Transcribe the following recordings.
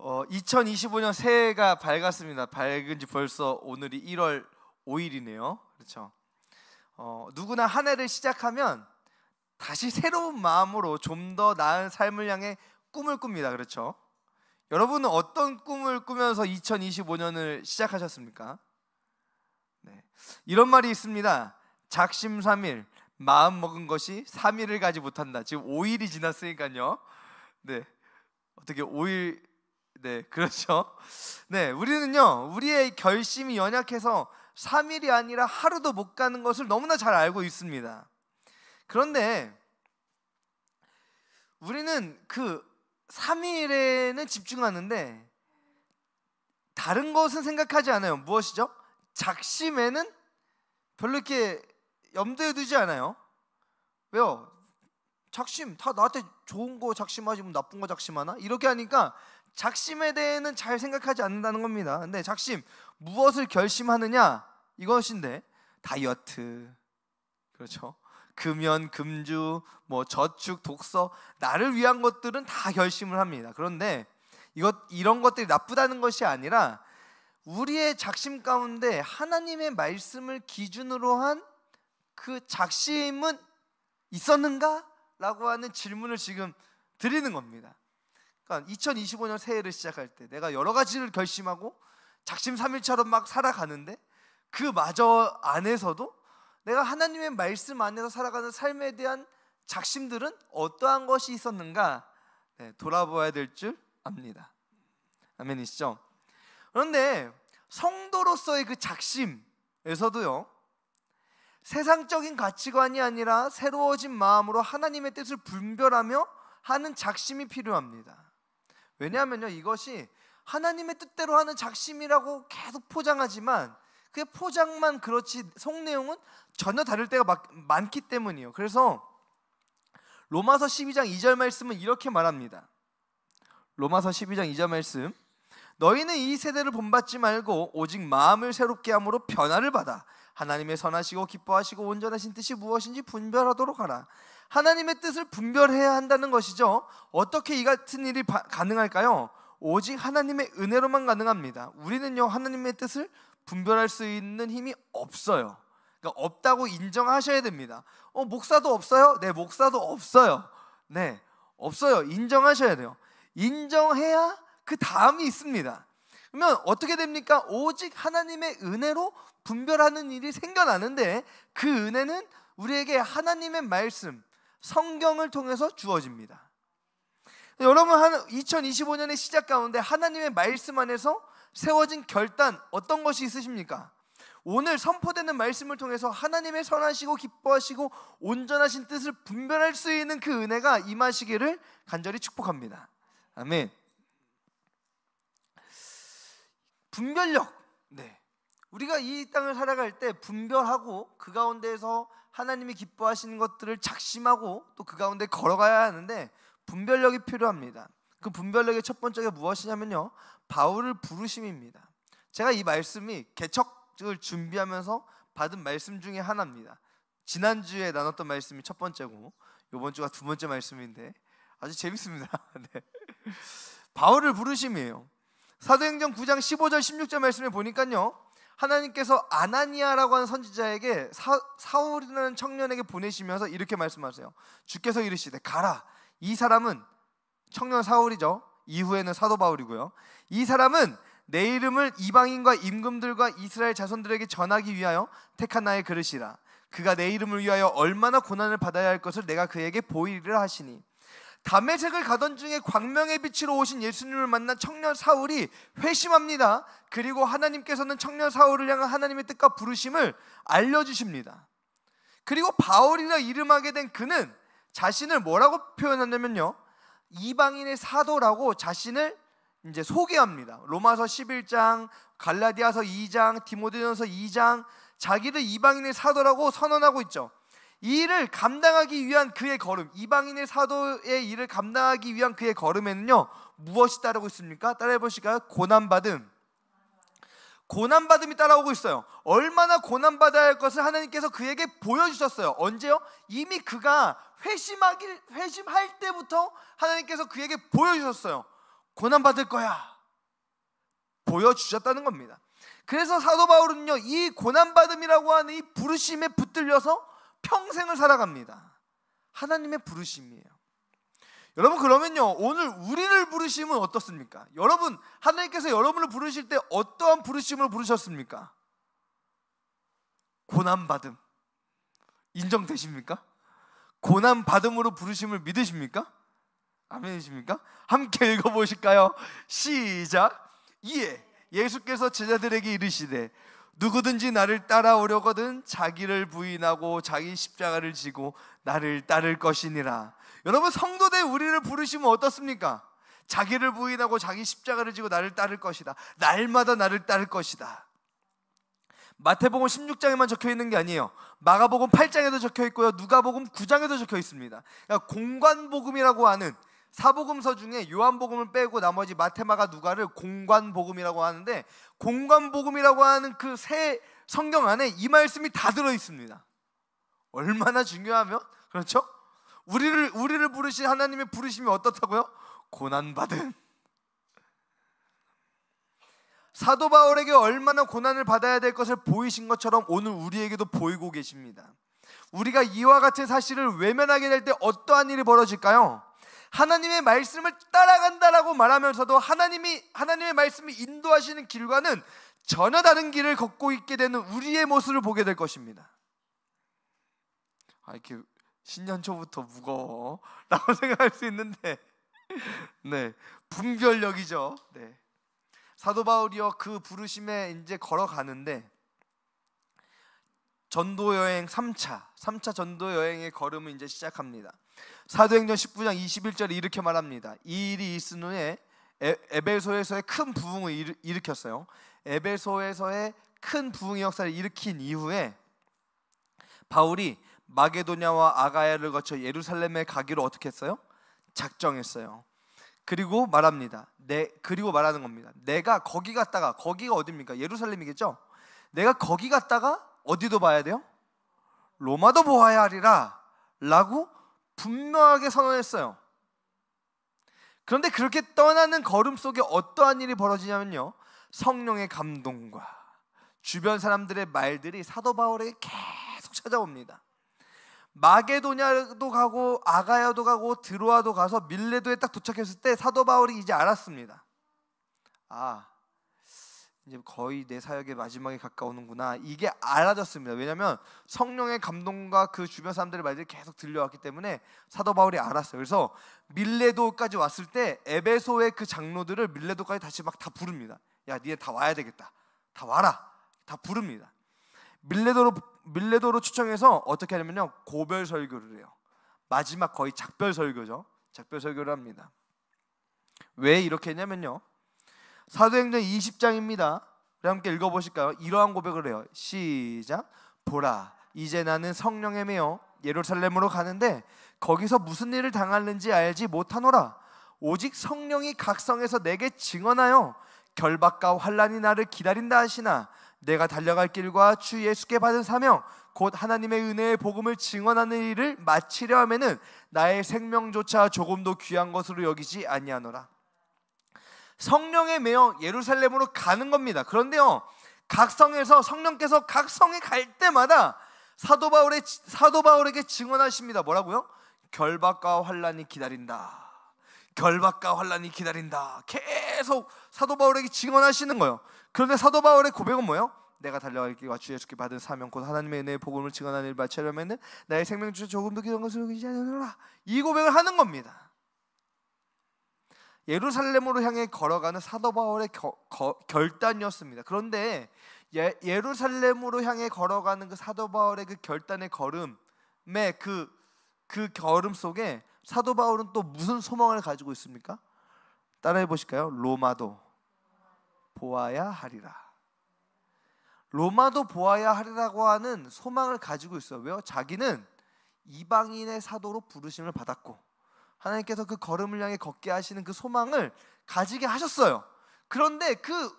2025년 새해가 밝았습니다. 밝은 지 벌써 오늘이 1월 5일이네요. 그렇죠? 누구나 한 해를 시작하면 다시 새로운 마음으로 좀 더 나은 삶을 향해 꿈을 꿉니다. 그렇죠? 여러분은 어떤 꿈을 꾸면서 2025년을 시작하셨습니까? 네. 이런 말이 있습니다. 작심삼일, 마음 먹은 것이 3일을 가지 못한다. 지금 5일이 지났으니까요. 네. 어떻게 5일? 네, 그렇죠. 네, 우리는요, 우리의 결심이 연약해서 3일이 아니라 하루도 못 가는 것을 너무나 잘 알고 있습니다. 그런데 우리는 그 3일에는 집중하는데 다른 것은 생각하지 않아요. 무엇이죠? 작심에는 별로 이렇게 염두에 두지 않아요. 왜요? 작심, 다 나한테 좋은 거 작심하지 뭐 나쁜 거 작심하나? 이렇게 하니까 작심에 대해는 잘 생각하지 않는다는 겁니다. 근데 작심, 무엇을 결심하느냐? 이것인데 다이어트, 그렇죠? 금연, 금주, 뭐 저축, 독서, 나를 위한 것들은 다 결심을 합니다. 그런데 이런 것들이 나쁘다는 것이 아니라 우리의 작심 가운데 하나님의 말씀을 기준으로 한 그 작심은 있었는가? 라고 하는 질문을 지금 드리는 겁니다. 그러니까 2025년 새해를 시작할 때 내가 여러 가지를 결심하고 작심삼일처럼 막 살아가는데 그마저 안에서도 내가 하나님의 말씀 안에서 살아가는 삶에 대한 작심들은 어떠한 것이 있었는가? 돌아보아야 될 줄 압니다. 아멘이시죠? 그런데 성도로서의 그 작심에서도요, 세상적인 가치관이 아니라 새로워진 마음으로 하나님의 뜻을 분별하며 하는 작심이 필요합니다. 왜냐하면요, 이것이 하나님의 뜻대로 하는 작심이라고 계속 포장하지만 그 포장만 그렇지 속내용은 전혀 다를 때가 많기 때문이에요. 그래서 로마서 12장 2절 말씀은 이렇게 말합니다. 로마서 12장 2절 말씀, 너희는 이 세대를 본받지 말고 오직 마음을 새롭게 함으로 변화를 받아 하나님의 선하시고 기뻐하시고 온전하신 뜻이 무엇인지 분별하도록 하라. 하나님의 뜻을 분별해야 한다는 것이죠. 어떻게 이 같은 일이 가능할까요? 오직 하나님의 은혜로만 가능합니다. 우리는요, 하나님의 뜻을 분별할 수 있는 힘이 없어요. 그러니까 없다고 인정하셔야 됩니다. 목사도 없어요? 네, 목사도 없어요. 네, 없어요. 인정하셔야 돼요. 인정해야 그 다음이 있습니다. 그러면 어떻게 됩니까? 오직 하나님의 은혜로 분별하는 일이 생겨나는데 그 은혜는 우리에게 하나님의 말씀, 성경을 통해서 주어집니다. 여러분, 2025년의 시작 가운데 하나님의 말씀 안에서 세워진 결단, 어떤 것이 있으십니까? 오늘 선포되는 말씀을 통해서 하나님의 선하시고 기뻐하시고 온전하신 뜻을 분별할 수 있는 그 은혜가 임하시기를 간절히 축복합니다. 아멘. 분별력. 네. 우리가 이 땅을 살아갈 때 분별하고 그 가운데에서 하나님이 기뻐하시는 것들을 작심하고 또 그 가운데 걸어가야 하는데 분별력이 필요합니다. 그 분별력의 첫 번째가 무엇이냐면요, 바울을 부르심입니다. 제가 이 말씀이 개척을 준비하면서 받은 말씀 중에 하나입니다. 지난주에 나눴던 말씀이 첫 번째고 이번 주가 두 번째 말씀인데 아주 재밌습니다. 네. 바울을 부르심이에요. 사도행전 9장 15절 16절 말씀에 보니까요, 하나님께서 아나니아라고 하는 선지자에게 사울이라는 청년에게 보내시면서 이렇게 말씀하세요. 주께서 이르시되 가라. 이 사람은 청년 사울이죠. 이후에는 사도 바울이고요. 이 사람은 내 이름을 이방인과 임금들과 이스라엘 자손들에게 전하기 위하여 택한 나의 그릇이라. 그가 내 이름을 위하여 얼마나 고난을 받아야 할 것을 내가 그에게 보이리라 하시니. 다메섹을 가던 중에 광명의 빛으로 오신 예수님을 만난 청년 사울이 회심합니다. 그리고 하나님께서는 청년 사울을 향한 하나님의 뜻과 부르심을 알려주십니다. 그리고 바울이라 이름하게 된 그는 자신을 뭐라고 표현하냐면요, 이방인의 사도라고 자신을 이제 소개합니다. 로마서 11장, 갈라디아서 2장, 디모데전서 2장, 자기를 이방인의 사도라고 선언하고 있죠. 이 일을 감당하기 위한 그의 걸음, 이방인의 사도의 일을 감당하기 위한 그의 걸음에는요, 무엇이 따르고 있습니까? 따라해 보실까요? 고난받음. 고난받음이 따라오고 있어요. 얼마나 고난받아야 할 것을 하나님께서 그에게 보여주셨어요. 언제요? 이미 그가 회심할 때부터 하나님께서 그에게 보여주셨어요. 고난받을 거야. 보여주셨다는 겁니다. 그래서 사도 바울은요, 이 고난받음이라고 하는 이 부르심에 붙들려서 평생을 살아갑니다. 하나님의 부르심이에요. 여러분, 그러면요, 오늘 우리를 부르심은 어떻습니까? 여러분, 하나님께서 여러분을 부르실 때 어떠한 부르심을 부르셨습니까? 고난받음 인정되십니까? 고난받음으로 부르심을 믿으십니까? 아멘이십니까? 함께 읽어보실까요? 시작. 이에 예수께서 제자들에게 이르시되 누구든지 나를 따라오려거든 자기를 부인하고 자기 십자가를 지고 나를 따를 것이니라. 여러분, 성도들 우리를 부르시면 어떻습니까? 자기를 부인하고 자기 십자가를 지고 나를 따를 것이다. 날마다 나를 따를 것이다. 마태복음 16장에만 적혀 있는 게 아니에요. 마가복음 8장에도 적혀 있고요, 누가복음 9장에도 적혀 있습니다. 그러니까 공관복음이라고 하는 사복음서 중에 요한복음을 빼고 나머지 마태, 마가, 누가를 공관복음이라고 하는데, 공관복음이라고 하는 그 새 성경 안에 이 말씀이 다 들어 있습니다. 얼마나 중요하면, 그렇죠? 우리를 부르신 하나님의 부르심이 어떻다고요? 고난받은. 사도 바울에게 얼마나 고난을 받아야 될 것을 보이신 것처럼 오늘 우리에게도 보이고 계십니다. 우리가 이와 같은 사실을 외면하게 될 때 어떠한 일이 벌어질까요? 하나님의 말씀을 따라간다라고 말하면서도 하나님의 말씀이 인도하시는 길과는 전혀 다른 길을 걷고 있게 되는 우리의 모습을 보게 될 것입니다. 이렇게 신년 초부터 무거워 라고 생각할 수 있는데, 네, 분별력이죠. 네. 사도 바울이요, 그 부르심에 이제 걸어가는데 전도 여행 3차 전도 여행의 걸음을 이제 시작합니다. 사도행전 19장 21절에 이렇게 말합니다. 이 일이 있은 후에 에베소에서의 큰 부흥을 일으켰어요. 에베소에서의 큰 부흥의 역사를 일으킨 이후에 바울이 마게도냐와 아가야를 거쳐 예루살렘에 가기로 어떻게 했어요? 작정했어요. 그리고 말합니다. 그리고 말하는 겁니다. 내가 거기 갔다가, 거기가 어디입니까? 예루살렘이겠죠? 내가 거기 갔다가 어디도 봐야 돼요? 로마도 보아야 하리라 라고 분명하게 선언했어요. 그런데 그렇게 떠나는 걸음 속에 어떠한 일이 벌어지냐면요, 성령의 감동과 주변 사람들의 말들이 사도 바울에게 계속 찾아옵니다. 마게도냐도 가고 아가야도 가고 드로아도 가서 밀레도에 딱 도착했을 때 사도 바울이 이제 알았습니다. 이제 거의 내 사역의 마지막에 가까우는구나, 이게 알아졌습니다. 왜냐하면 성령의 감동과 그 주변 사람들의 말들이 계속 들려왔기 때문에 사도 바울이 알았어요. 그래서 밀레도까지 왔을 때 에베소의 그 장로들을 밀레도까지 다시 막 다 부릅니다. 야, 니네 다 와야 되겠다, 다 와라, 다 부릅니다. 밀레도로 초청해서 어떻게 하냐면요, 고별 설교를 해요. 마지막 거의 작별 설교죠. 작별 설교를 합니다. 왜 이렇게 했냐면요, 사도행전 20장입니다. 우리 함께 읽어보실까요? 이러한 고백을 해요. 시작. 보라, 이제 나는 성령에 매여 예루살렘으로 가는데 거기서 무슨 일을 당하는지 알지 못하노라. 오직 성령이 각 성에서 내게 증언하여 결박과 환난이 나를 기다린다 하시나 내가 달려갈 길과 주 예수께 받은 사명 곧 하나님의 은혜의 복음을 증언하는 일을 마치려 하면은 나의 생명조차 조금도 귀한 것으로 여기지 아니하노라. 성령에 매여 예루살렘으로 가는 겁니다. 그런데요, 각 성에서 성령께서 각 성에 갈 때마다 사도 바울에게 증언하십니다. 뭐라고요? 결박과 환난이 기다린다. 결박과 환난이 기다린다. 계속 사도 바울에게 증언하시는 거예요. 그런데 사도 바울의 고백은 뭐예요? 내가 달려갈 길과 주 예수께 받은 사명 곧 하나님의 은혜의 복음을 증언하는 일을 마치려면은 나의 생명조차 조금도 귀한 것을 여기지 아니하노라. 이 고백을 하는 겁니다. 예루살렘으로 향해 걸어가는 사도 바울의 결단이었습니다. 그런데 예루살렘으로 향해 걸어가는 그 사도 바울의 그 결단의 걸음의 그 걸음 속에 사도 바울은 또 무슨 소망을 가지고 있습니까? 따라해 보실까요? 로마도 보아야 하리라. 로마도 보아야 하리라고 하는 소망을 가지고 있어요. 왜요? 자기는 이방인의 사도로 부르심을 받았고 하나님께서 그 걸음을 향해 걷게 하시는 그 소망을 가지게 하셨어요. 그런데 그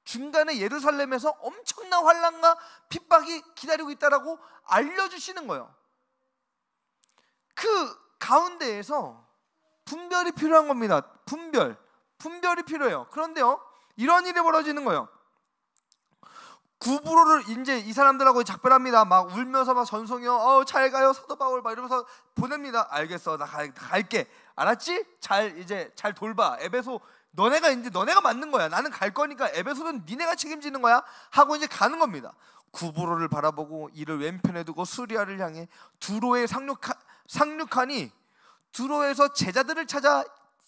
중간에 예루살렘에서 엄청난 환난과 핍박이 기다리고 있다라고 알려주시는 거예요. 그 가운데에서 분별이 필요한 겁니다. 분별이 필요해요. 그런데요, 이런 일이 벌어지는 거예요. 구부로를 이제 이 사람들하고 작별합니다. 막 울면서 막 전송이요. 잘 가요 사도 바울 막 이러면서 보냅니다. 알겠어, 나 갈게. 알았지? 이제 잘 돌봐. 에베소 너네가 맞는 거야. 나는 갈 거니까 에베소는 니네가 책임지는 거야. 하고 이제 가는 겁니다. 구부로를 바라보고 이를 왼편에 두고 수리아를 향해 두로에 상륙하니 두로에서 제자들을 찾아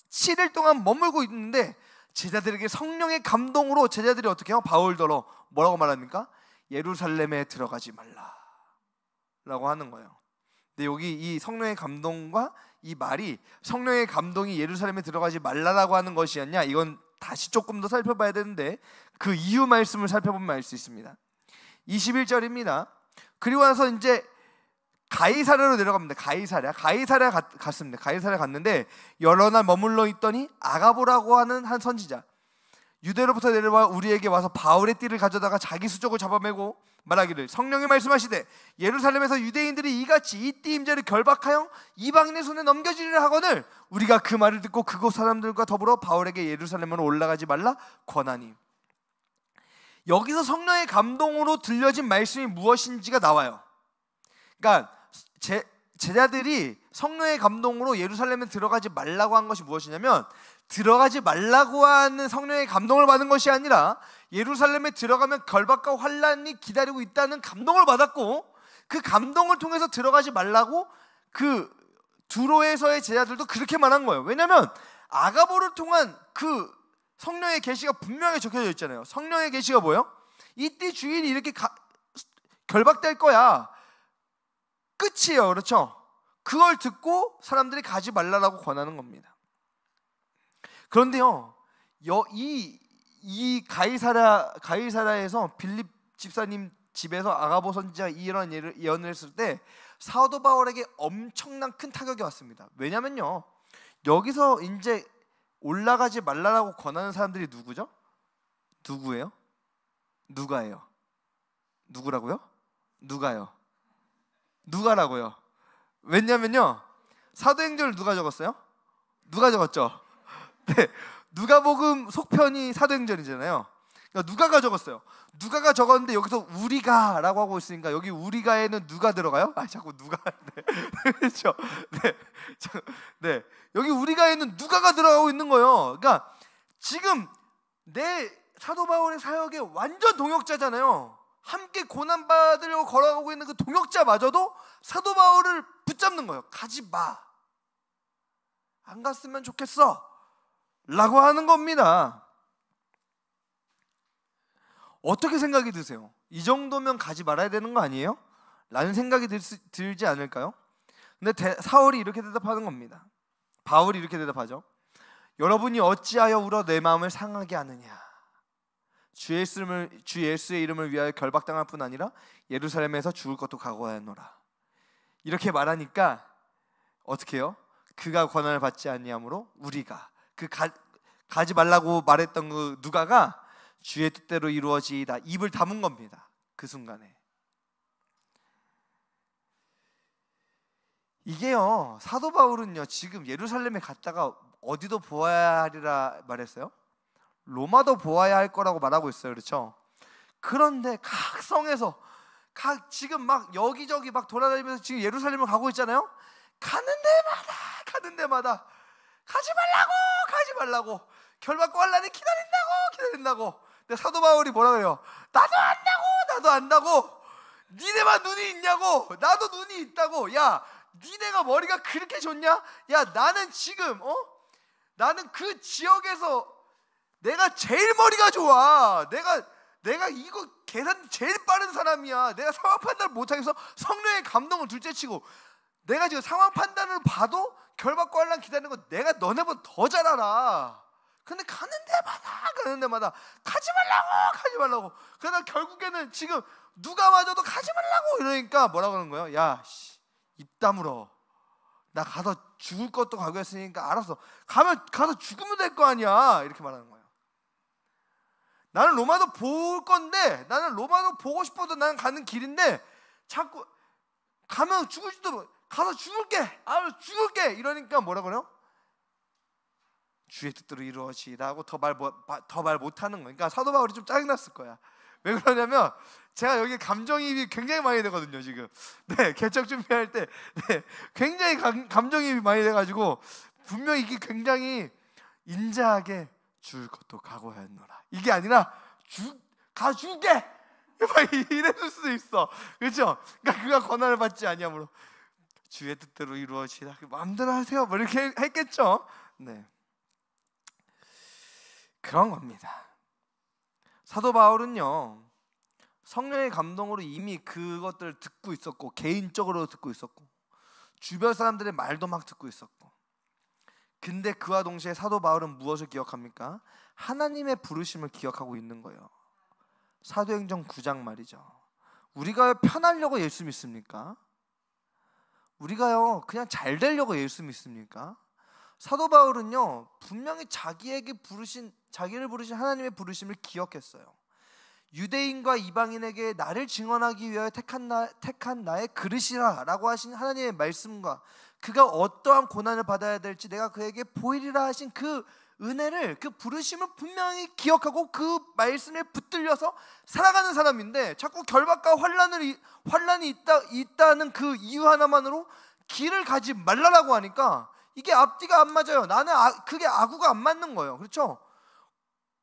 7일 동안 머물고 있는데 제자들에게 성령의 감동으로 제자들이 어떻게 해요? 바울더러 뭐라고 말합니까? 예루살렘에 들어가지 말라 라고 하는 거예요. 근데 여기 이 성령의 감동과 이 말이 성령의 감동이 예루살렘에 들어가지 말라라고 하는 것이었냐, 이건 다시 조금 더 살펴봐야 되는데 그 이유 말씀을 살펴보면 알 수 있습니다. 21절입니다. 그리고 나서 이제 가이사랴로 내려갑니다. 가이사랴 갔습니다. 가이사랴 갔는데 여러 날 머물러 있더니 아가보라고 하는 한 선지자 유대로부터 내려와 우리에게 와서 바울의 띠를 가져다가 자기 수족을 잡아매고 말하기를 성령이 말씀하시되 예루살렘에서 유대인들이 이같이 이 띠 임재를 결박하여 이방인의 손에 넘겨주리라 하거늘 우리가 그 말을 듣고 그곳 사람들과 더불어 바울에게 예루살렘으로 올라가지 말라 권하니. 여기서 성령의 감동으로 들려진 말씀이 무엇인지가 나와요. 그러니까 제자들이 성령의 감동으로 예루살렘에 들어가지 말라고 한 것이 무엇이냐면, 들어가지 말라고 하는 성령의 감동을 받은 것이 아니라 예루살렘에 들어가면 결박과 환란이 기다리고 있다는 감동을 받았고, 그 감동을 통해서 들어가지 말라고 그 두로에서의 제자들도 그렇게 말한 거예요. 왜냐하면 아가보를 통한 그 성령의 계시가 분명히 적혀져 있잖아요. 성령의 계시가 뭐예요? 이때 주인이 이렇게 결박될 거야, 끝이에요. 그렇죠? 그걸 듣고 사람들이 가지 말라라고 권하는 겁니다. 그런데요, 이 가이사랴에서 빌립 집사님 집에서 아가보 선지자가 이런 예언을 했을 때 사도 바울에게 엄청난 큰 타격이 왔습니다. 왜냐면요, 여기서 이제 올라가지 말라라고 권하는 사람들이 누구죠? 누구예요? 누가예요? 누구라고요? 누가라고요? 왜냐면요, 사도행전을 누가 적었어요? 누가 적었죠? 네, 누가복음 속편이 사도행전이잖아요. 그러니까 누가가 적었어요. 누가가 적었는데 여기서 우리가라고 하고 있으니까 여기 우리가에는 누가 들어가요? 자꾸 누가. 네. 그렇죠? 네. 여기 우리가에는 누가가 들어가고 있는 거예요. 그러니까 지금 내 사도 바울의 사역에 완전 동역자잖아요. 함께 고난받으려고 걸어가고 있는 그 동역자마저도 사도 바울을 붙잡는 거예요. 가지 마. 안 갔으면 좋겠어 라고 하는 겁니다. 어떻게 생각이 드세요? 이 정도면 가지 말아야 되는 거 아니에요? 라는 생각이 들지 않을까요? 근데 사울이 이렇게 대답하는 겁니다. 바울이 이렇게 대답하죠. 여러분이 어찌하여 울어 내 마음을 상하게 하느냐. 주 예수의 이름을 위하여 결박당할 뿐 아니라 예루살렘에서 죽을 것도 각오하노라. 이렇게 말하니까 어떻게 해요? 그가 권한을 받지 아니하므로 우리가 가지 말라고 말했던 그 누가가 주의 뜻대로 이루어지이다, 입을 다문 겁니다. 그 순간에. 이게요, 사도 바울은요 지금 예루살렘에 갔다가 어디도 보아야 하리라 말했어요? 로마도 보아야 할 거라고 말하고 있어요. 그렇죠? 그런데 각 성에서 지금 막 여기저기 막 돌아다니면서 지금 예루살렘을 가고 있잖아요. 가는 데마다 가지 말라고 결박과 환란이 기다린다고. 근데 사도 바울이 뭐라 그래요? 나도 안다고. 니네만 눈이 있냐고. 나도 눈이 있다고. 야, 니네가 머리가 그렇게 좋냐? 야, 나는 지금 나는 그 지역에서 내가 제일 머리가 좋아. 내가 이거 계산 제일 빠른 사람이야. 내가 상황 판단을 못하겠어. 성령의 감동을 둘째치고 내가 지금 상황 판단을 봐도 결박과 환란 기다리는 거 내가 너네보다 더 잘 알아. 근데 가는 데마다 가지 말라고. 그러다 결국에는 지금 누가 맞아도 가지 말라고 이러니까 뭐라고 하는 거예요? 야, 입 다물어. 나 가서 죽을 것도 각오했으니까 알았어. 가서 죽으면 될 거 아니야. 이렇게 말하는 거예요. 나는 로마도 볼 건데, 나는 로마도 보고 싶어도 나는 가는 길인데 자꾸 가면 죽을지도 가서 죽을게 이러니까 뭐라 그래요? 주의 뜻대로 이루어지이다 하고 더 말 못하는 거예요. 그러니까 사도 바울이 좀 짜증났을 거야. 왜 그러냐면 제가 여기 감정이입이 굉장히 많이 되거든요 지금. 네, 개척 준비할 때 굉장히 감정이입이 많이 돼가지고 분명히 이게 굉장히 인자하게 줄 것도 각오하였노라, 이게 아니라 가줄게 막 이랬을 수도 있어. 그렇죠? 그러니까 그가 권한을 받지 아니하므로 주의 뜻대로 이루어지라, 마음대로 하세요 뭐 이렇게 했겠죠. 네, 그런 겁니다. 사도 바울은요 성령의 감동으로 이미 그것들을 듣고 있었고, 개인적으로 듣고 있었고, 주변 사람들의 말도 막 듣고 있었고. 근데 그와 동시에 사도 바울은 무엇을 기억합니까? 하나님의 부르심을 기억하고 있는 거예요. 사도행전 9장 말이죠. 우리가 편하려고 예수 믿습니까? 우리가요 그냥 잘 되려고 예수 믿습니까? 사도 바울은요 분명히 자기를 부르신 하나님의 부르심을 기억했어요. 유대인과 이방인에게 나를 증언하기 위하여 택한 나의 그릇이라 라고 하신 하나님의 말씀과 그가 어떠한 고난을 받아야 될지 내가 그에게 보이리라 하신 그 은혜를, 그 부르심을 분명히 기억하고 그 말씀에 붙들려서 살아가는 사람인데, 자꾸 결박과 환란이 있다는 그 이유 하나만으로 길을 가지 말라라고 하니까 이게 앞뒤가 안 맞아요. 나는 그게 아구가 안 맞는 거예요. 그렇죠?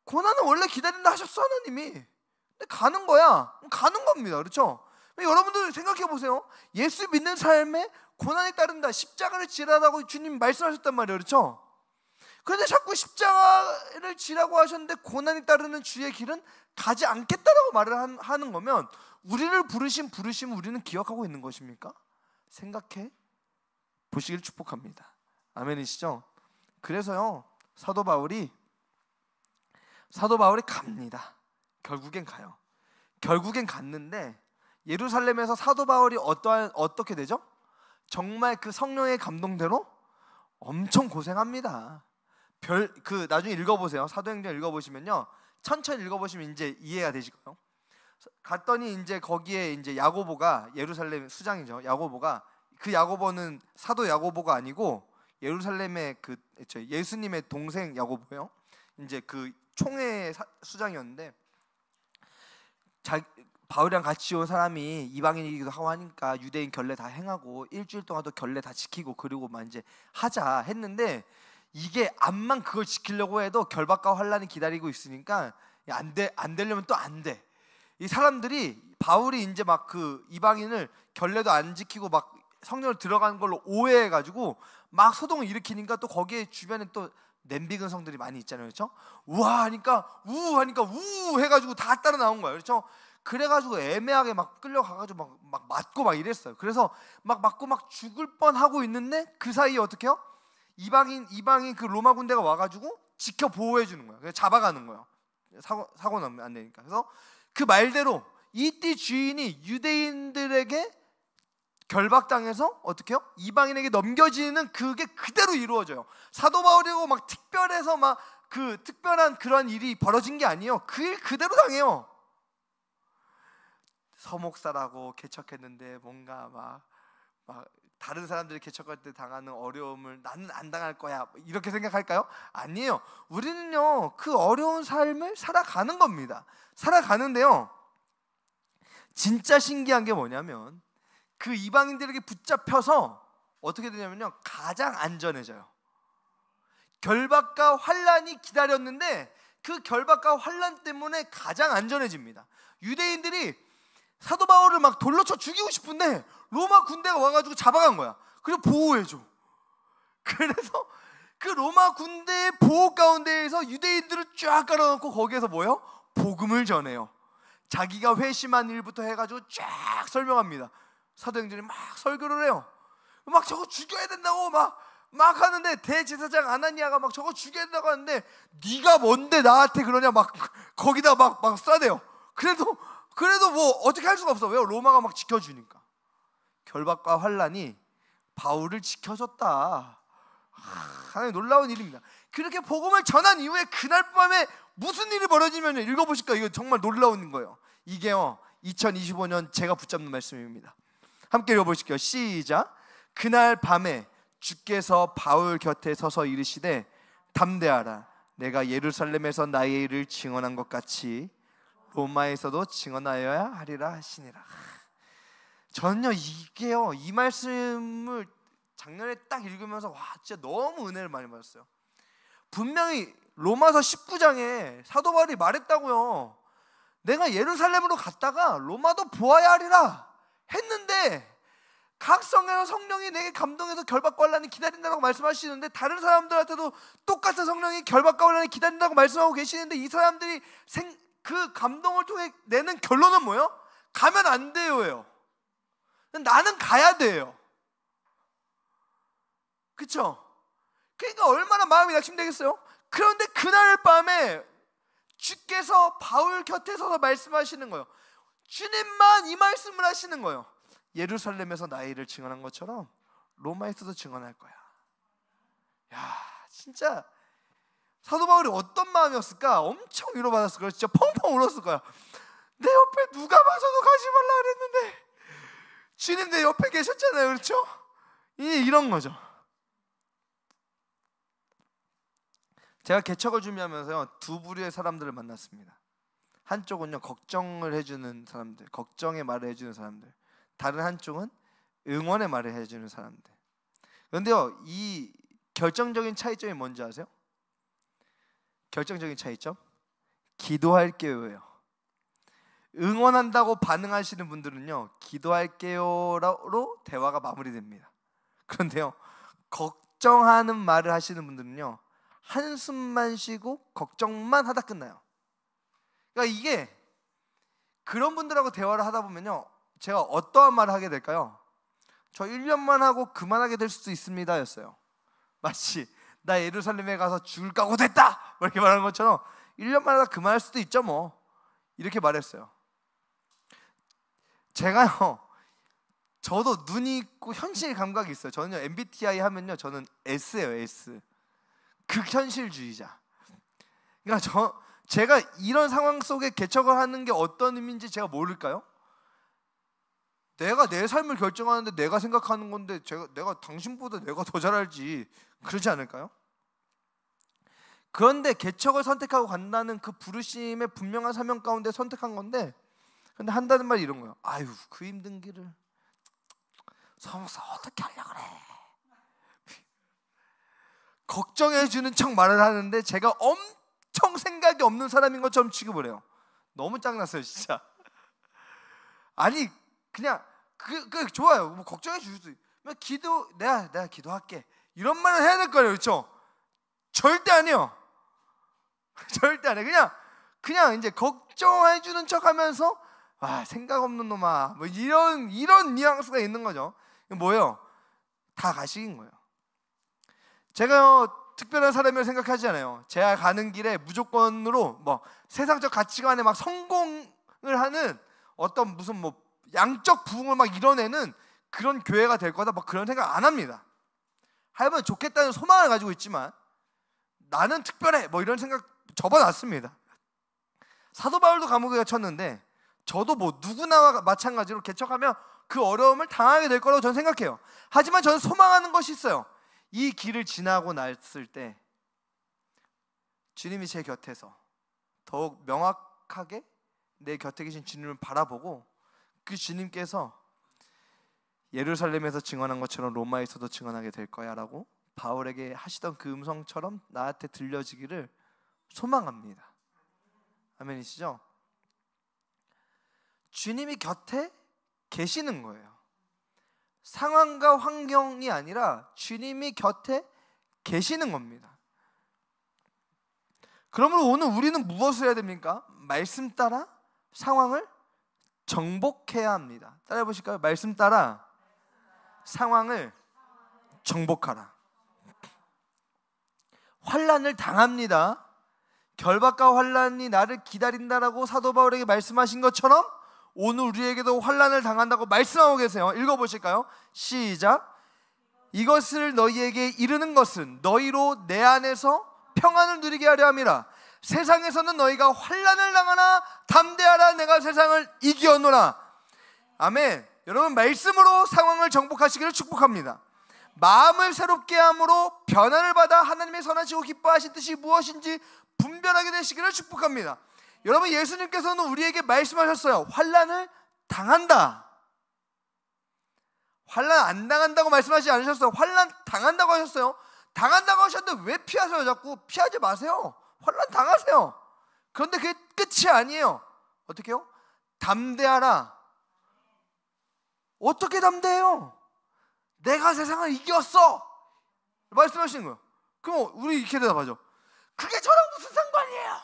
고난은 원래 기다린다 하셨어 하나님이. 근데 가는 거야. 가는 겁니다. 그렇죠? 여러분들 생각해 보세요. 예수 믿는 삶에 고난이 따른다, 십자가를 지라라고 주님 말씀하셨단 말이에요. 그렇죠? 그런데 자꾸 십자가를 지라고 하셨는데 고난이 따르는 주의 길은 가지 않겠다라고 말을 하는 거면 우리를 부르심 우리는 기억하고 있는 것입니까? 생각해 보시길 축복합니다. 아멘이시죠? 그래서요 사도 바울이 갑니다. 결국엔 가요. 결국엔 갔는데 예루살렘에서 사도 바울이 어떻게 되죠? 정말 그 성령의 감동대로 엄청 고생합니다. 나중에 읽어보세요. 사도행전 읽어보시면요, 천천히 읽어보시면 이제 이해가 되실 거예요. 갔더니 이제 거기에 이제 야고보가, 예루살렘 수장이죠. 그 야고보는 사도 야고보가 아니고 예루살렘의 예수님의 동생 야고보예요. 이제 그 총회 수장이었는데, 바울이랑 같이 온 사람이 이방인이기도 하고 하니까 유대인 결례 다 행하고 일주일 동안도 결례 다 지키고 그리고 막 이제 하자 했는데, 이게 암만 그걸 지키려고 해도 결박과 환란이 기다리고 있으니까 안 되려면 또 안 돼. 이 사람들이 바울이 이제 막 그 이방인을 결례도 안 지키고 막 성령을 들어가는 걸로 오해해가지고 막 소동을 일으키니까 또 거기에 주변에 또 냄비근 성들이 많이 있잖아요. 그렇죠? 우와 하니까 우 해가지고 다 따라 나온 거예요. 그렇죠? 그래가지고 애매하게 막 끌려가가지고 막 맞고 막 이랬어요. 그래서 막 맞고 막 죽을 뻔하고 있는데 그 사이에 어떻게 해요? 이방인 그 로마 군대가 와가지고 지켜 보호해 주는 거예요. 잡아가는 거예요. 사고 나면 안 되니까. 그래서 그 말대로 이띠 주인이 유대인들에게 결박당해서 어떻게 해요? 이방인에게 넘겨지는 그게 그대로 이루어져요. 사도 바울이고 막 특별해서 막 그 특별한 그런 일이 벌어진 게 아니에요. 그 일 그대로 당해요. 서목사라고 개척했는데 뭔가 막 다른 사람들이 개척할 때 당하는 어려움을 나는 안 당할 거야 이렇게 생각할까요? 아니에요. 우리는요 그 어려운 삶을 살아가는 겁니다. 살아가는데요 진짜 신기한 게 뭐냐면 그 이방인들에게 붙잡혀서 어떻게 되냐면요 가장 안전해져요. 결박과 환란이 기다렸는데 그 결박과 환란 때문에 가장 안전해집니다. 유대인들이 사도 바울을 막 돌로 쳐 죽이고 싶은데 로마 군대가 와가지고 잡아간 거야. 그래서 보호해줘. 그래서 그 로마 군대의 보호 가운데에서 유대인들을 쫙 깔아놓고 거기에서 뭐예요? 복음을 전해요. 자기가 회심한 일부터 해가지고 쫙 설명합니다. 사도행전이 막 설교를 해요. 막 저거 죽여야 된다고 막 하는데 대제사장 아나니아가 막 저거 죽여야 된다고 하는데 네가 뭔데 나한테 그러냐 막 거기다 막 쏴대요. 그래도 뭐 어떻게 할 수가 없어. 왜요? 로마가 막 지켜주니까. 결박과 환란이 바울을 지켜줬다. 하나님 놀라운 일입니다. 그렇게 복음을 전한 이후에 그날 밤에 무슨 일이 벌어지면 읽어보실까? 이거 정말 놀라운 거예요. 이게요 2025년 제가 붙잡는 말씀입니다. 함께 읽어보실게요. 시작. 그날 밤에 주께서 바울 곁에 서서 이르시되 담대하라. 내가 예루살렘에서 나의 일을 증언한 것 같이 로마에서도 증언하여야 하리라 하시니라. 저는요 이게요, 이 말씀을 작년에 딱 읽으면서 와 진짜 너무 은혜를 많이 받았어요. 분명히 로마서 19장에 사도 바울이 말했다고요. 내가 예루살렘으로 갔다가 로마도 보아야 하리라 했는데, 각 성에서 성령이 내게 감동해서 결박과 환난이 기다린다고 말씀하시는데, 다른 사람들한테도 똑같은 성령이 결박과 환난이 기다린다고 말씀하고 계시는데, 이 사람들이 그 감동을 통해 내는 결론은 뭐예요? 가면 안 돼요예요. 나는 가야 돼요. 그쵸? 그러니까 얼마나 마음이 낙심되겠어요? 그런데 그날 밤에 주께서 바울 곁에 서서 말씀하시는 거예요. 주님만 이 말씀을 하시는 거예요. 예루살렘에서 나의 일을 증언한 것처럼 로마에서도 증언할 거야. 야, 진짜 사도 바울이 어떤 마음이었을까? 엄청 위로받았을 거야. 진짜 펑펑 울었을 거야. 내 옆에 누가 봐서도 가지 말라 그랬는데 주님 내 옆에 계셨잖아요. 그렇죠? 이런 거죠. 제가 개척을 준비하면서요, 두 부류의 사람들을 만났습니다. 한쪽은요 걱정을 해주는 사람들, 걱정의 말을 해주는 사람들. 다른 한쪽은 응원의 말을 해주는 사람들. 그런데요, 이 결정적인 차이점이 뭔지 아세요? 결정적인 차이점? 기도할게요예요. 응원한다고 반응하시는 분들은요 기도할게요로 대화가 마무리됩니다. 그런데요, 걱정하는 말을 하시는 분들은요 한숨만 쉬고 걱정만 하다 끝나요. 그러니까 이게 그런 분들하고 대화를 하다 보면요, 제가 어떠한 말을 하게 될까요? 저 1년만 하고 그만하게 될 수도 있습니다 였어요. 마치 나 예루살렘에 가서 죽을 각오 됐다 이렇게 말하는 것처럼 1년만 하다 그만할 수도 있죠 뭐, 이렇게 말했어요. 제가요, 저도 눈이 있고 현실 감각이 있어요. 저는요 MBTI 하면요 저는 S예요. S. 극현실주의자. 그러니까 제가 이런 상황 속에 개척을 하는 게 어떤 의미인지 제가 모를까요? 내가 내 삶을 결정하는데 내가 생각하는 건데 내가 당신보다 내가 더 잘 알지, 그러지 않을까요? 그런데 개척을 선택하고 간다는 그 부르심의 분명한 사명 가운데 선택한 건데, 근데 한다는 말이 이런 거예요. 아유 그 힘든 길을 서먹서 어떻게 하려고 그래. 걱정해주는 척 말을 하는데 제가 엄청 생각이 없는 사람인 것처럼 취급을 해요. 너무 짱났어요 진짜. 아니 그냥 그 좋아요. 뭐 걱정해 줄 수도 있고, 내가 기도할게 이런 말을 해야 될 거예요. 그렇죠? 절대 아니요. 절대 안 해. 그냥 이제 걱정해 주는 척하면서 생각 없는 놈아 뭐 이런 뉘앙스가 있는 거죠. 뭐예요? 다 가식인 거예요. 제가 특별한 사람이라고 생각하지 않아요. 제가 가는 길에 무조건으로 뭐 세상적 가치관에 막 성공을 하는 어떤 무슨 뭐 양적 부흥을 막 이뤄내는 그런 교회가 될 거다 막 그런 생각 안 합니다. 하면 좋겠다는 소망을 가지고 있지만 나는 특별해 뭐 이런 생각 접어놨습니다. 사도 바울도 감옥에 갇혔는데 저도 뭐 누구나 마찬가지로 개척하면 그 어려움을 당하게 될 거라고 저는 생각해요. 하지만 저는 소망하는 것이 있어요. 이 길을 지나고 났을 때 주님이 제 곁에서 더욱 명확하게 내 곁에 계신 주님을 바라보고 그 주님께서 예루살렘에서 증언한 것처럼 로마에서도 증언하게 될 거야 라고 바울에게 하시던 그 음성처럼 나한테 들려지기를 소망합니다. 아멘이시죠? 주님이 곁에 계시는 거예요. 상황과 환경이 아니라 주님이 곁에 계시는 겁니다. 그러므로 오늘 우리는 무엇을 해야 됩니까? 말씀 따라 상황을 정복해야 합니다. 따라해 보실까요? 말씀 따라 상황을 정복하라. 환난을 당합니다. 결박과 환난이 나를 기다린다라고 사도 바울에게 말씀하신 것처럼 오늘 우리에게도 환난을 당한다고 말씀하고 계세요. 읽어보실까요? 시작. 이것을 너희에게 이르는 것은 너희로 내 안에서 평안을 누리게 하려 함이라. 세상에서는 너희가 환난을 당하나 담대하라. 내가 세상을 이기었노라. 아멘. 여러분 말씀으로 상황을 정복하시기를 축복합니다. 마음을 새롭게 함으로 변화를 받아 하나님의 선하시고 기뻐하신 뜻이 무엇인지 분별하게 되시기를 축복합니다. 여러분, 예수님께서는 우리에게 말씀하셨어요. 환난을 당한다. 환난 안 당한다고 말씀하지 않으셨어요. 환난 당한다고 하셨어요. 당한다고 하셨는데 왜 피하세요? 자꾸 피하지 마세요. 환난 당하세요. 그런데 그게 끝이 아니에요. 어떻게 해요? 담대하라. 어떻게 담대해요? 내가 세상을 이겼어 말씀하시는 거예요. 그럼 우리 이렇게 대답하죠. 그게 저랑 무슨 상관이에요?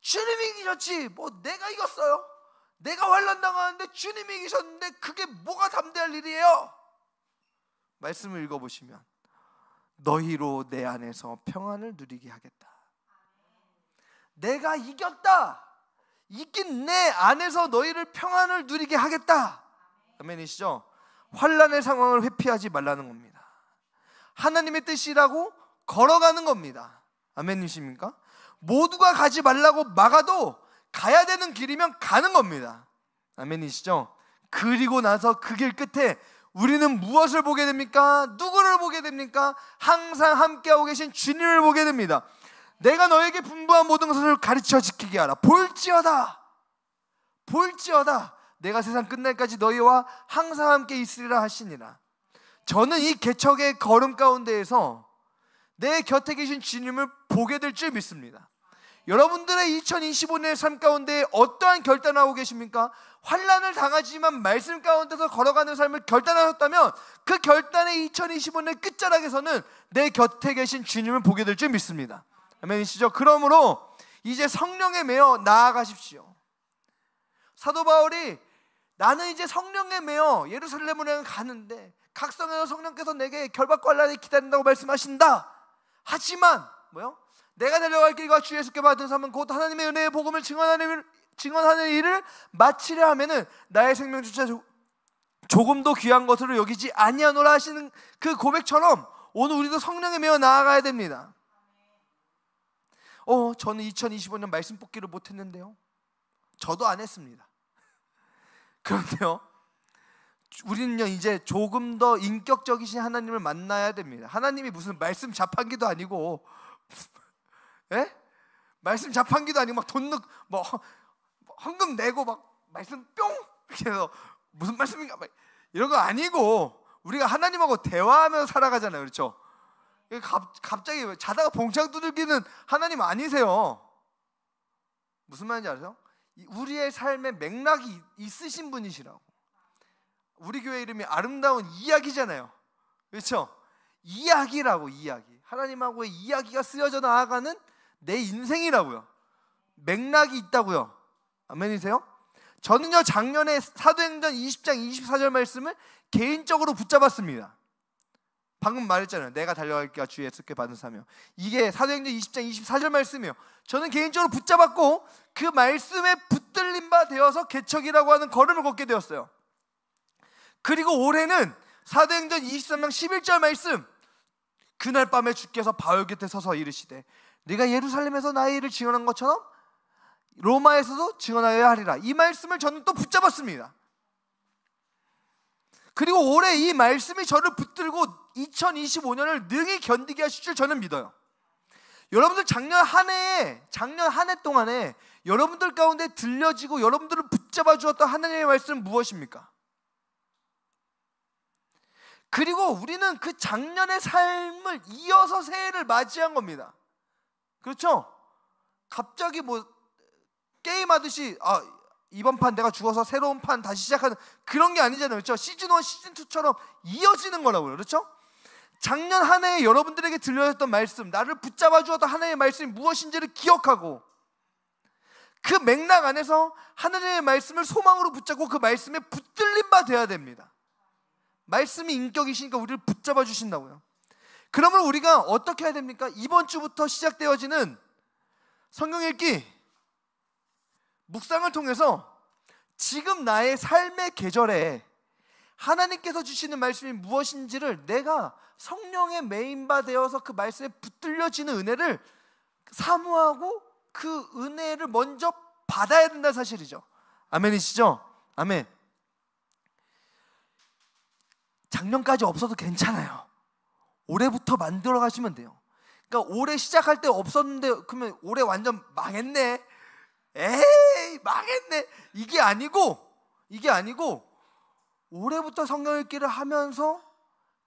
주님이 이기셨지 뭐 내가 이겼어요? 내가 환난 당하는데 주님이 이기셨는데 그게 뭐가 담대할 일이에요? 말씀을 읽어보시면 너희로 내 안에서 평안을 누리게 하겠다. 내가 이겼다. 이긴 내 안에서 너희를 평안을 누리게 하겠다. 아멘이시죠? 환난의 상황을 회피하지 말라는 겁니다. 하나님의 뜻이라고 걸어가는 겁니다. 아멘이십니까? 모두가 가지 말라고 막아도 가야 되는 길이면 가는 겁니다. 아멘이시죠? 그리고 나서 그 길 끝에 우리는 무엇을 보게 됩니까? 누구를 보게 됩니까? 항상 함께하고 계신 주님을 보게 됩니다. 내가 너에게 분부한 모든 것을 가르쳐 지키게 하라. 볼지어다 내가 세상 끝날까지 너희와 항상 함께 있으리라 하시니라. 저는 이 개척의 걸음 가운데에서 내 곁에 계신 주님을 보게 될 줄 믿습니다. 여러분들의 2025년의 삶 가운데 어떠한 결단을 하고 계십니까? 환난을 당하지만 말씀 가운데서 걸어가는 삶을 결단하셨다면 그 결단의 2025년의 끝자락에서는 내 곁에 계신 주님을 보게 될 줄 믿습니다. 아멘이시죠? 그러므로 이제 성령에 매어 나아가십시오. 사도 바울이 나는 이제 성령에 매어 예루살렘으로 가는데 각 성에서 성령께서 내게 결박과 환난이 기다린다고 말씀하신다. 하지만 뭐요? 내가 달려갈 길과 주 예수께 받은 삶은 곧 하나님의 은혜의 복음을 증언하는 일을 마치려 하면은 나의 생명조차 조금도 귀한 것으로 여기지 아니하노라 하시는 그 고백처럼 오늘 우리도 성령에 매어 나아가야 됩니다. 저는 2025년 말씀 뽑기를 못했는데요. 저도 안 했습니다. 그런데요, 우리는요 이제 조금 더 인격적이신 하나님을 만나야 됩니다. 하나님이 무슨 말씀 자판기도 아니고, 예? 말씀 자판기도 아니고 막 돈 넣고 뭐 헌금 내고 막 말씀 뿅 이렇게 해서 무슨 말씀인가 막 이런 거 아니고 우리가 하나님하고 대화하면서 살아가잖아요. 그렇죠? 갑자기 자다가 봉창 두들기는 하나님 아니세요. 무슨 말인지 아세요? 우리의 삶에 맥락이 있으신 분이시라고. 우리 교회 이름이 아름다운 이야기잖아요. 그렇죠? 이야기라고. 이야기. 하나님하고의 이야기가 쓰여져 나아가는 내 인생이라고요. 맥락이 있다고요. 아멘이세요? 저는요 작년에 사도행전 20장 24절 말씀을 개인적으로 붙잡았습니다. 방금 말했잖아요. 내가 달려갈 길과 주 예수께 받은 사명. 이게 사도행전 20장 24절 말씀이에요. 저는 개인적으로 붙잡았고 그 말씀에 붙들린 바 되어서 개척이라고 하는 걸음을 걷게 되었어요. 그리고 올해는 사도행전 23장 11절 말씀, 그날 밤에 주께서 바울 곁에 서서 이르시되 네가 예루살렘에서 나의 일을 증언한 것처럼 로마에서도 증언하여야 하리라. 이 말씀을 저는 또 붙잡았습니다. 그리고 올해 이 말씀이 저를 붙들고 2025년을 능히 견디게 하실 줄 저는 믿어요. 여러분들 작년 한 해 동안에 여러분들 가운데 들려지고 여러분들을 붙잡아 주었던 하나님의 말씀은 무엇입니까? 그리고 우리는 그 작년의 삶을 이어서 새해를 맞이한 겁니다. 그렇죠? 갑자기 뭐 게임하듯이 이번 판 내가 죽어서 새로운 판 다시 시작하는 그런 게 아니잖아요. 그렇죠? 시즌 1, 시즌 2처럼 이어지는 거라고요. 그렇죠? 작년 한 해에 여러분들에게 들려졌던 말씀, 나를 붙잡아 주었던 하나님의 말씀이 무엇인지를 기억하고 그 맥락 안에서 하나님의 말씀을 소망으로 붙잡고 그 말씀에 붙들린 바 되어야 됩니다. 말씀이 인격이시니까 우리를 붙잡아 주신다고요. 그러면 우리가 어떻게 해야 됩니까? 이번 주부터 시작되어지는 성경 읽기, 묵상을 통해서 지금 나의 삶의 계절에 하나님께서 주시는 말씀이 무엇인지를 내가 성령의 메인바 되어서 그 말씀에 붙들려지는 은혜를 사모하고 그 은혜를 먼저 받아야 된다는 사실이죠. 아멘이시죠? 아멘. 작년까지 없어도 괜찮아요. 올해부터 만들어 가시면 돼요. 그러니까 올해 시작할 때 없었는데 그러면 올해 완전 망했네, 에이 망했네, 이게 아니고 올해부터 성경 읽기를 하면서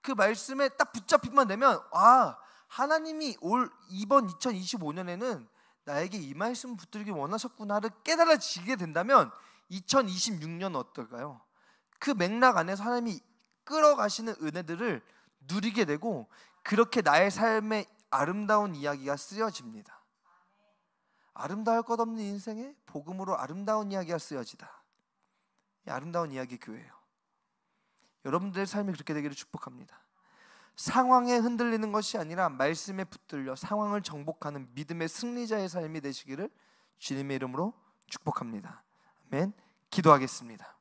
그 말씀에 딱 붙잡히만 되면, 아, 하나님이 이번 2025년에는 나에게 이 말씀 붙들기 원하셨구나를 깨달아지게 된다면 2026년 어떨까요? 그 맥락 안에서 하나님이 끌어가시는 은혜들을 누리게 되고, 그렇게 나의 삶의 아름다운 이야기가 쓰여집니다. 아름다울 것 없는 인생에 복음으로 아름다운 이야기가 쓰여지다. 이 아름다운 이야기 교회예요. 여러분들의 삶이 그렇게 되기를 축복합니다. 상황에 흔들리는 것이 아니라 말씀에 붙들려 상황을 정복하는 믿음의 승리자의 삶이 되시기를 주님의 이름으로 축복합니다. 아멘. 기도하겠습니다.